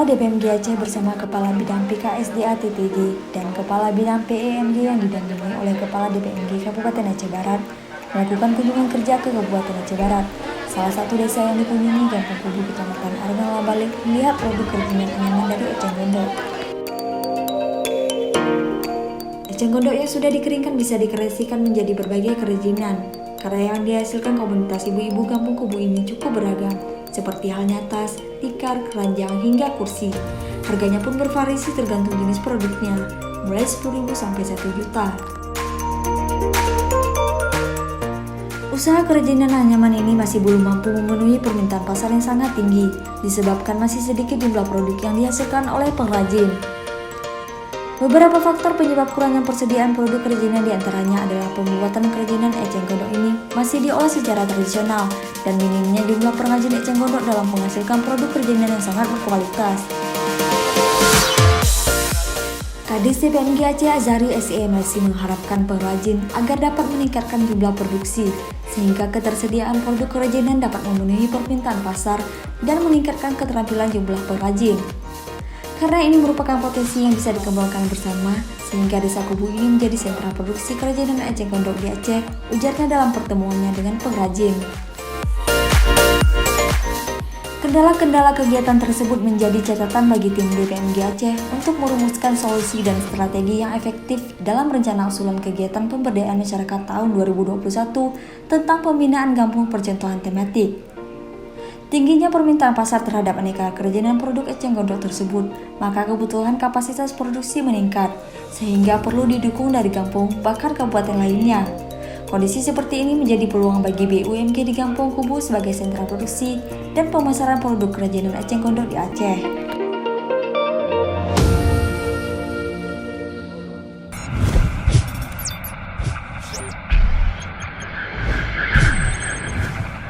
DPMG Aceh bersama Kepala Bidang PKSDA TTG dan Kepala Bidang PEMG yang didampingi oleh Kepala DPMG Kabupaten Aceh Barat melakukan kunjungan kerja ke Kabupaten Aceh Barat. Salah satu desa yang dikunjungi Kampung Kubu, Kecamatan Arengan Labalik, melihat produk kerajinan anyaman dari eceng gondok. Eceng gondok yang sudah dikeringkan bisa dikreasikan menjadi berbagai kerajinan. Karya yang dihasilkan komunitas ibu-ibu Kampung Kubu ini cukup beragam, seperti halnya tas, tikar, keranjang, hingga kursi. Harganya pun bervariasi tergantung jenis produknya, mulai 10.000 sampai 1 juta. Usaha kerajinan anyaman ini masih belum mampu memenuhi permintaan pasar yang sangat tinggi, disebabkan masih sedikit jumlah produk yang dihasilkan oleh pengrajin. Beberapa faktor penyebab kurangnya persediaan produk kerajinan diantaranya adalah pembuatan kerajinan eceng gondok ini masih diolah secara tradisional dan minimnya jumlah pengrajin eceng gondok dalam menghasilkan produk kerajinan yang sangat berkualitas. Kadis DPMG Aceh Azhari SEMLC mengharapkan pengrajin agar dapat meningkatkan jumlah produksi sehingga ketersediaan produk kerajinan dapat memenuhi permintaan pasar dan meningkatkan keterampilan jumlah pengrajin. Karena ini merupakan potensi yang bisa dikembangkan bersama, sehingga Desa Kubu ini menjadi sentra produksi kerajinan eceng gondok di Aceh, ujarnya dalam pertemuannya dengan pengrajin. Kendala-kendala kegiatan tersebut menjadi catatan bagi tim DPMG Aceh untuk merumuskan solusi dan strategi yang efektif dalam rencana usulan kegiatan pemberdayaan masyarakat tahun 2021 tentang pembinaan kampung percontohan tematik. Tingginya permintaan pasar terhadap aneka kerajinan produk eceng gondok tersebut, maka kebutuhan kapasitas produksi meningkat, sehingga perlu didukung dari kampung bahkan kabupaten lainnya. Kondisi seperti ini menjadi peluang bagi BUMG di Kampung Kubu sebagai sentra produksi dan pemasaran produk kerajinan eceng gondok di Aceh.